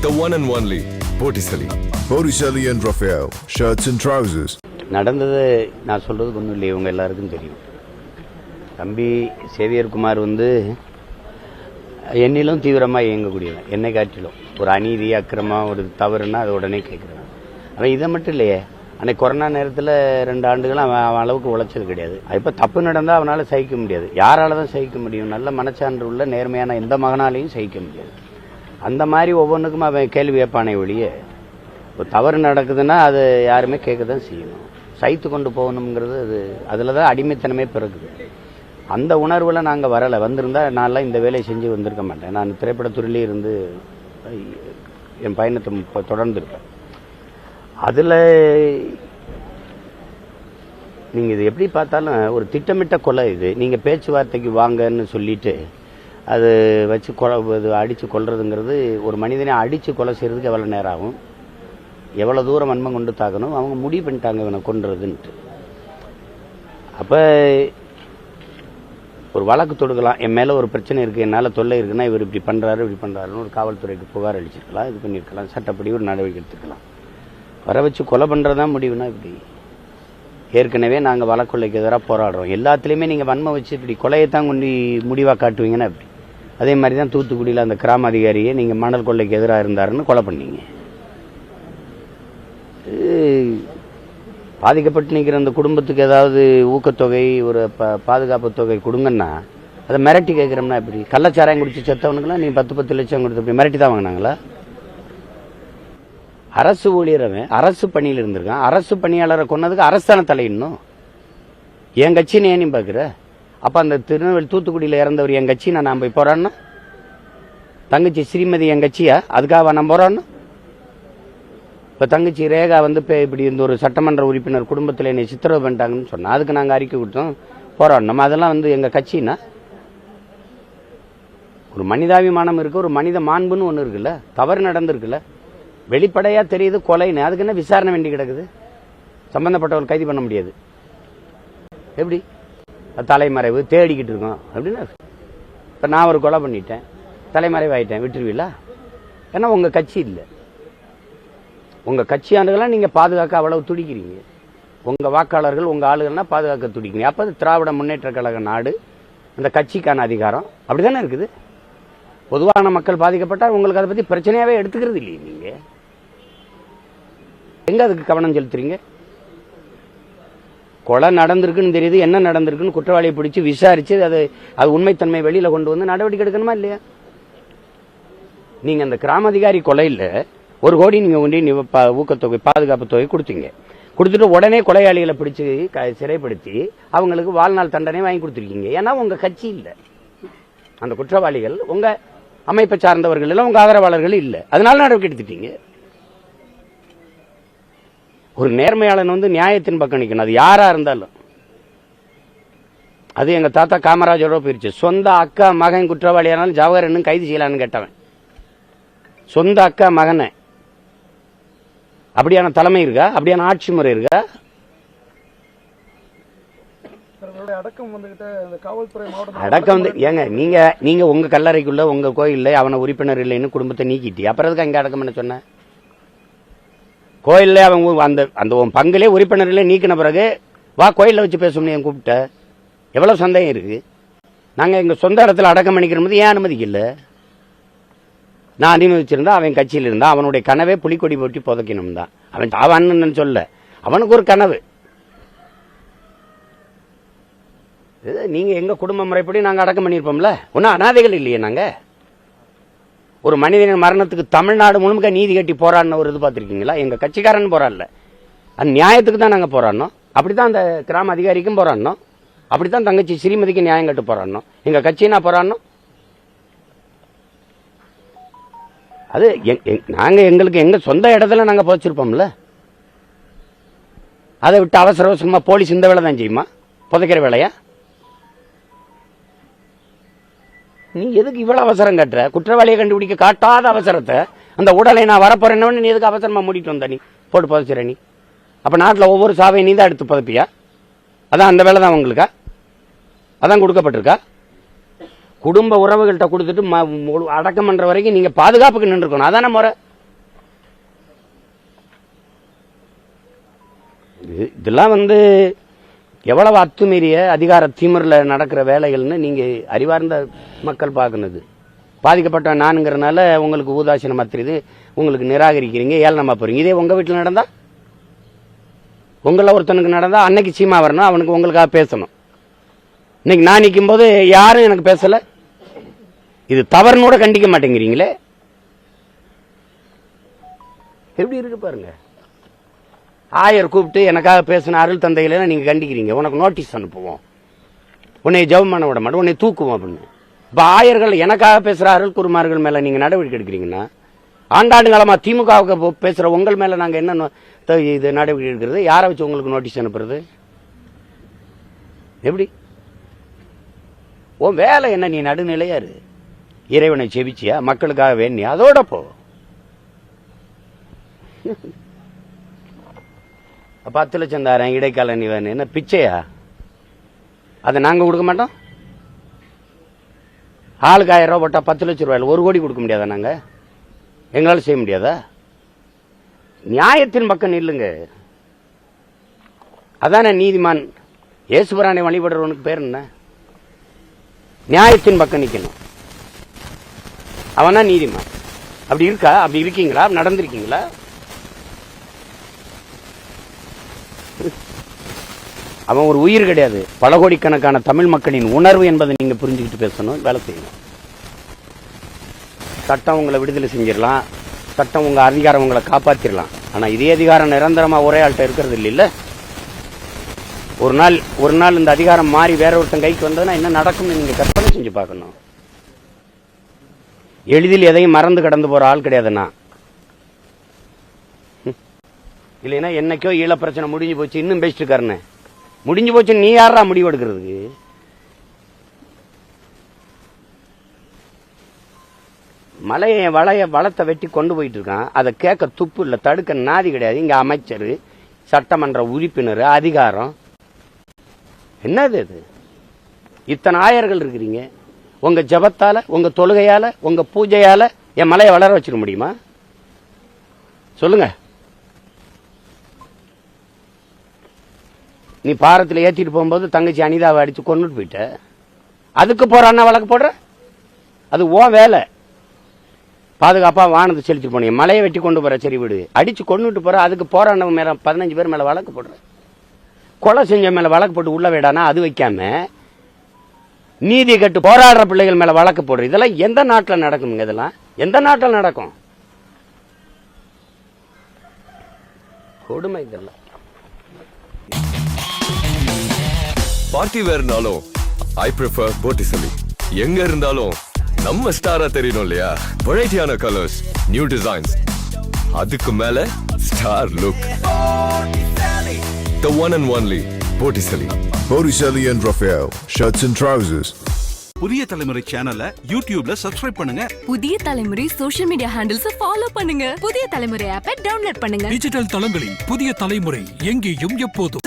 The one and only Botticelli. Botticelli and Raphael, shirts and trousers. நடந்தது நான் சொல்றதுக்கு ஒன்றும் இல்லை, இவங்க எல்லாருக்கும் தெரியும். தம்பி சேவியர் குமார் என்னிலும் தீவிரமாக இயங்கக்கூடியவன், என்னை காட்டிலும். ஒரு அநீதி அக்கிரமம் ஒரு தவறுன்னா அது உடனே கேட்குறேன். அவன் இதை மட்டும் இல்லையே, அன்னைக்கு கொரோனா நேரத்தில் 2 ஆண்டுகள் அவன் அளவுக்கு உழைச்சது கிடையாது. இப்போ தப்பு நடந்தால் அவனால் சகிக்க முடியாது. யாரால தான் சகிக்க முடியும்? நல்ல மனச்சான்று உள்ள நேர்மையான எந்த மகனாலையும் சகிக்க முடியாது. அந்த மாதிரி ஒவ்வொன்றுக்கும் அவன் கேள்வி கேட்பானே ஒழிய, இப்போ தவறு நடக்குதுன்னா அது யாருமே கேட்க தான் செய்யணும். சைத்து கொண்டு போகணுங்கிறது அதில் தான் அடிமைத்தனமே பிறகுது. அந்த உணர்வில் நாங்கள் வரலை. வந்திருந்தால் நான்லாம் இந்த வேலையை செஞ்சு வந்திருக்க மாட்டேன். நான் திரைப்படத்துறையிலே இருந்து என் பயணத்தை தொடர்ந்துருப்பேன். அதில் நீங்கள் இது எப்படி பார்த்தாலும் ஒரு திட்டமிட்ட கொலை. இது நீங்கள் பேச்சுவார்த்தைக்கு வாங்கன்னு சொல்லிட்டு அது வச்சு அடித்து கொல்றதுங்கிறது, ஒரு மனிதனை அடித்து கொலை செய்கிறதுக்கு எவ்வளோ நேரம் ஆகும், எவ்வளோ தூரம் வன்மம் கொண்டு தாக்கணும், அவங்க முடிவு பண்ணிட்டாங்க இவனை கொன்றதுன்ட்டு. அப்போ ஒரு வழக்கு தொடுக்கலாம், என் மேலே ஒரு பிரச்சனை இருக்குது, என்னால் தொல்லை இருக்குன்னா இவர் இப்படி பண்ணுறாருன்னு ஒரு காவல்துறைக்கு புகார் அளிச்சிருக்கலாம், இது பண்ணியிருக்கலாம், சட்டப்படி ஒரு நடவடிக்கை எடுத்துக்கலாம். வர வச்சு கொலை பண்ணுறதான் முடிவுனா இப்படி. ஏற்கனவே நாங்கள் வழக்கொலைக்கு எதிராக போராடுறோம். எல்லாத்துலேயுமே நீங்கள் வன்மம் வச்சு இப்படி கொலையைத்தான் கொண்டு முடிவாக காட்டுவீங்கன்னா இப்படி. அதே மாதிரி தான் தூத்துக்குடியில் அந்த கிராம அதிகாரியை நீங்கள் மணல் கொள்ளைக்கு எதிராக இருந்தாருன்னு கொலை பண்ணீங்க. பாதிக்கப்பட்டு நிற்கிற அந்த குடும்பத்துக்கு ஏதாவது ஊக்கத்தொகை, ஒரு பாதுகாப்பு தொகை கொடுங்கன்னா அதை மிரட்டி கேட்குறோம்னா இப்படி. கள்ளச்சாராயம் குடிச்சு செத்தவனுக்குலாம் நீங்கள் 10 லட்சம் கொடுத்து இப்படி மிரட்டி தான் வாங்கினாங்களா? அரசு ஊழியரவன் அரசு பணியில் இருந்திருக்கான். அரசு பணியாளரை கொன்னதுக்கு அரசான தலையிடணும். என் கட்சின்னு ஏன் நீ பார்க்குற? அப்போ அந்த திருநெல்வேலி தூத்துக்குடியில் இறந்தவர் என் கட்சி, நான் போய் போறான்னா? தங்கச்சி ஸ்ரீமதி என் கட்சியா? அதுக்காக நான் போறான்னா? இப்போ தங்கச்சி ரேகா இப்படி இந்த ஒரு சட்டமன்ற உறுப்பினர் குடும்பத்தில் என்னை சித்திரவதை பண்ணிட்டாங்கன்னு சொன்னா, அதுக்கு நாங்கள் அறிக்கை கொடுத்தோம், போராடணும். அதெல்லாம் எங்கள் கட்சின்னா? ஒரு மனிதாபிமானம் இருக்கு, ஒரு மனித மாண்புன்னு ஒன்று இருக்குல்ல. தவறு நடந்திருக்குல்ல, வெளிப்படையா தெரியுது கொலைன்னு, அதுக்கு என்ன விசாரணை வேண்டி கிடக்குது? சம்பந்தப்பட்டவர் கைது பண்ண முடியாது. எப்படி தலைமறைவு தேடிக்கிட்டு இருக்கோம் அப்படின்னா? இப்போ நான் ஒரு கொலை பண்ணிட்டேன், தலைமறைவு ஆயிட்டேன், விட்டுருவீங்களா? ஏன்னா உங்க கட்சி இல்லை. உங்க கட்சியானதெல்லாம் நீங்க பாதுகாக்க அவ்வளவு துடிக்கிறீங்க. உங்க வாக்காளர்கள் உங்க ஆளுகள்னா பாதுகாக்க துடிக்கிறீங்க. அப்ப திராவிட முன்னேற்ற கழக நாடு, அந்த கட்சிக்கான அதிகாரம் அப்படிதானே இருக்குது. பொதுவான மக்கள் பாதிக்கப்பட்டால் உங்களுக்கு அதை பத்தி பிரச்சனையாவே எடுத்துக்கிறது இல்லையே. நீங்க எங்க அதுக்கு கவனம் செலுத்துறீங்க? கொலை நடந்திருக்குன்னு தெரியுது, என்ன நடந்திருக்குன்னு குற்றவாளியை பிடிச்சு விசாரிச்சு அது உண்மைத்தன்மை வெளியில கொண்டு வந்து நடவடிக்கை எடுக்கணுமா இல்லையா? நீங்க அந்த கிராம அதிகாரி கொலையில் 1 கோடி நீங்க கொண்டு ஊக்கத்தொகை பாதுகாப்பு தொகை கொடுத்தீங்க. கொடுத்துட்டு உடனே கொலையாளிகளை பிடிச்சு சிறைப்படுத்தி அவங்களுக்கு வாழ்நாள் தண்டனை வாங்கி கொடுத்துருக்கீங்க. ஏன்னா உங்க கட்சி இல்லை, அந்த குற்றவாளிகள் உங்க அமைப்பை சார்ந்தவர்கள் இல்லை, உங்க ஆதரவாளர்கள் இல்லை, அதனால நடவடிக்கை எடுத்துட்டீங்க. ஒரு நேர்மையாளன் நியாயத்தின் பக்கம் நிற்கணும், அது யாரா இருந்தாலும். அது எங்க தாத்தா காமராஜரோட போயிருச்சு. சொந்த அக்கா மகன் குற்றவாளியானாலும் ஜவஹர் இன்னும் கைது செய்யலான்னு கேட்டவன். சொந்த அக்கா மகனை. அப்படியான தலைமை இருக்கா? அப்படியான ஆட்சி முறை இருக்கா? அடக்கம் ஏங்க நீங்க உங்க கல்லறைக்குள்ள உங்க கோயில்ல அவனை உறுப்பினர் இல்லைன்னு குடும்பத்தை நீக்கிட்டி, அப்புறம் அங்க அடக்கம் பண்ண சொன்ன? கோயில்ல அவன் அந்த பங்கிலே உறுப்பினர் இல்லை நீக்கின பிறகு வா கோயில்ல வச்சு பேசணும்னு என் கூப்பிட்ட. எவ்வளவு சந்தேகம் இருக்கு? நாங்க எங்க சொந்த இடத்துல அடக்கம் பண்ணிக்கிறோம், ஏன் அனுமதிக்கல? நான் அனுமதிச்சிருந்தா அவன் கட்சியில் இருந்தா அவனுடைய கனவே புலிக்கொடி போட்டி புதைக்கணும் தான். அவன் தாவான்னு சொல்ல, அவனுக்கு ஒரு கனவு. நீங்க எங்க குடும்ப முறைப்படி நாங்க அடக்கம் பண்ணிருப்போம்ல, ஒன்னும் அனாதைகள் இல்லையே. நாங்க ஒரு மனிதனின் மரணத்துக்கு தமிழ்நாடு முழுக்க நீதி கட்டி போராடின ஒரு இது பார்த்திருக்கீங்களா? எங்க கட்சிக்காரன் போராடல, அந்த நியாயத்துக்கு தான் நாங்க போராடணும். அப்படித்தான் அந்த கிராம அதிகாரிக்கும் போராடணும், அப்படித்தான் தங்கச்சி ஸ்ரீமதிக்கு நியாயம் கட்டு போராடணும். எங்க கட்சினா போராடணும். அது நாங்க எங்களுக்கு எங்க சொந்த இடத்துல நாங்க புதைச்சிருப்போம்ல. அதை விட்டு அவசர அவசரமா போலீஸ் இந்த வேலை தான் செய்யுமா? புதைக்கிற வேலையா? நீ எதுக்கு இவ்வளவு அவசரம் காட்டுற? குற்றவாளியை கண்டுபிடிக்க காட்டாத அவசரத்தை, அந்த உடலை நான் வரப்போறேன்னு நீ எதுக்கு அவசரமா மூடிட்டு வந்த? நீ போட்டு புதைச்சிட நீ. அப்ப நாட்டில் ஒவ்வொரு சாவையும் நீ தான் எடுத்து புதைப்பியா? அதான் அந்த வேலை தான் உங்களுக்கா? அதான் கொடுக்கப்பட்டிருக்கா? குடும்ப உறவுகள்கிட்ட கொடுத்துட்டு அடக்கம் பண்ற வரைக்கும் நீங்க பாதுகாப்புக்கு நின்று இருக்கணும். அதான முறை. இதெல்லாம் வந்து எவ்வளவு அத்துமீறிய அதிகார திமிரில் நடக்கிற வேலைகள்னு நீங்கள் அறிவார்ந்த மக்கள் பார்க்கணுது. பாதிக்கப்பட்ட நானுங்கிறனால உங்களுக்கு ஊதாசீனமாக தெரியுது, உங்களுக்கு நிராகரிக்கிறீங்க, ஏளனமாக போகிறீங்க. இதே உங்கள் வீட்டில் நடந்தா, உங்களில் ஒருத்தனுக்கு நடந்தா அன்னைக்கு சீமா வரணும், அவனுக்கு உங்களுக்காக பேசணும். இன்னைக்கு நான் நிற்கும் போது யாரும் எனக்கு பேசலை, இது தவறுன்னு கூட கண்டிக்க மாட்டேங்கிறீங்களே, எப்படி இருக்கு பாருங்க. ஆயர் கூப்பிட்டு எனக்காக பேசின அருள் தந்தையில நீங்க கண்டிக்கிறீங்க, உனக்கு நோட்டீஸ் அனுப்புவோம், உன்னை ஜெபம் பண்ண விட மாட்டோம், உன்னை தூக்குவோம் அப்படின்னு. இப்ப ஆயர்கள் எனக்காக பேசுற அருள் குருமார்கள் மேல நீங்க நடவடிக்கை எடுக்கிறீங்கன்னா, ஆண்டாண்டு காலமா திமுகவுக்கு பேசுற உங்கள் மேல நாங்க என்ன இது நடவடிக்கை எடுக்கிறது? யாரை வச்சு உங்களுக்கு நோட்டீஸ் அனுப்புறது? எப்படி உன் வேலை என்ன? நீ நடுநிலையா இரு, இறைவனை செவிச்சியா, மக்களுக்காக வேண்டியா, அதோட போ. 10 லட்சம் தாரேன் இடைக்கால நிவாரணம், என்ன பிச்சையா? அதை நாங்க கொடுக்க மாட்டோம். ஆளுக்கு 1000 ரூபாய் போட்டா 10 லட்சம் ரூபாயில் 1 கோடி கொடுக்க முடியாதா? நாங்க எங்களால செய்ய முடியாதா? நியாயத்தின் பக்கம் நில்லுங்க. அதான நீதிமான். இயேசுபிரானை வழிபடுறவனுக்கு பேர் என்ன? நியாயத்தின் பக்கம் நிக்கணும், அவன் தான் நீதிமான். அப்படி இருக்கா? அப்படி இருக்கீங்களா? நடந்திருக்கீங்களா? அவன் ஒரு உயிர் கிடையாது, பல கோடிக்கணக்கான தமிழ் மக்களின் உணர்வு என்பதை நீங்க புரிஞ்சுக்கிட்டு பேசணும், வேலை செய்யணும். சட்டம் உங்களை விடுதலை செஞ்சிடலாம், சட்டம் உங்க அதிகாரம் உங்களை காப்பாத்திரலாம். ஆனா இதே அதிகாரம் நிரந்தரமா ஒரே ஆள்கிட்ட இருக்கிறது இல்ல. ஒரு நாள் இந்த அதிகாரம் மாறி வேற ஒருத்தன் கைக்கு வந்ததுன்னா என்ன நடக்கும்னு நீங்க கற்பனை செஞ்சு பார்க்கணும். எளிதில் எதையும் மறந்து கடந்து போற ஆள் கிடையாதுண்ணா. இல்லைன்னா என்னைக்கோ ஈழ பிரச்சனை முடிஞ்சு போச்சு, இன்னும் பேசிட்டு இருக்காருன்னு. முடிஞ்சு போச்சு, நீ யாரா முடிவு எடுக்கிறதுக்கு? மலையை வளத்தை வெட்டி கொண்டு போயிட்டு இருக்கான், அதை கேட்க துப்பு இல்ல, தடுக்க நாதி கிடையாது. இங்க அமைச்சர், சட்டமன்ற உறுப்பினர், அதிகாரம் என்னது இது? இத்தனை ஆயர்கள் இருக்கிறீங்க, உங்க ஜபத்தால, உங்க தொழுகையால, உங்க பூஜையால என் மலையை வளர வச்சிட முடியுமா? சொல்லுங்க. நீ பாரத்தில் ஏற்றிட்டு போகும்போது தங்கச்சி அனிதாவை அடிச்சு கொண்டுட்டு போயிட்ட, அதுக்கு போறான்னா வழக்கு போடுற? அது ஓன் வேலை. பாதுகாப்பா வானத்தை செலுத்திட்டு போனீங்க, மலையை வெட்டி கொண்டு போற, சரி விடு, அடிச்சு கொண்டுட்டு போற, அதுக்கு போறானவங்க மேல 15 பேர் மேல வழக்கு போடுற. கொலை செஞ்ச மேல வழக்கு போட்டு உள்ள வேடானா அது வைக்காம நீதி கட்டு போராடுற பிள்ளைகள் மேல வழக்கு போடுற. இதெல்லாம் எந்த நாட்டில் நடக்குங்க? இதெல்லாம் எந்த நாட்டில் நடக்கும்? கொடுமை இதெல்லாம். பார்ட்டி வேர்னாலும் ஐ ப்ரிஃபர் போட்டிசலி. எங்க இருந்தாலும் நம்ம ஸ்டாரா தெரியணும் இல்லையா? வெரைட்டியான கலர்ஸ், நியூ டிசைன்ஸ், அதுக்கு மேல star look. The one and only Botticelli. Botticelli and Raphael, shirts and trousers. புதிய தலைமுறை சேனலை யூடியூப்ல சப்ஸ்கிரைப் பண்ணுங்க. புதிய தலைமுறை சோஷியல் மீடியா ஹேண்டில்ஸ் ஃபாலோ பண்ணுங்க. புதிய தலைமுறை ஆப்பை டவுன்லோட் பண்ணுங்க. டிஜிட்டல் தளங்களில் புதிய தலைமுறை எங்கேயும் எப்போதும்.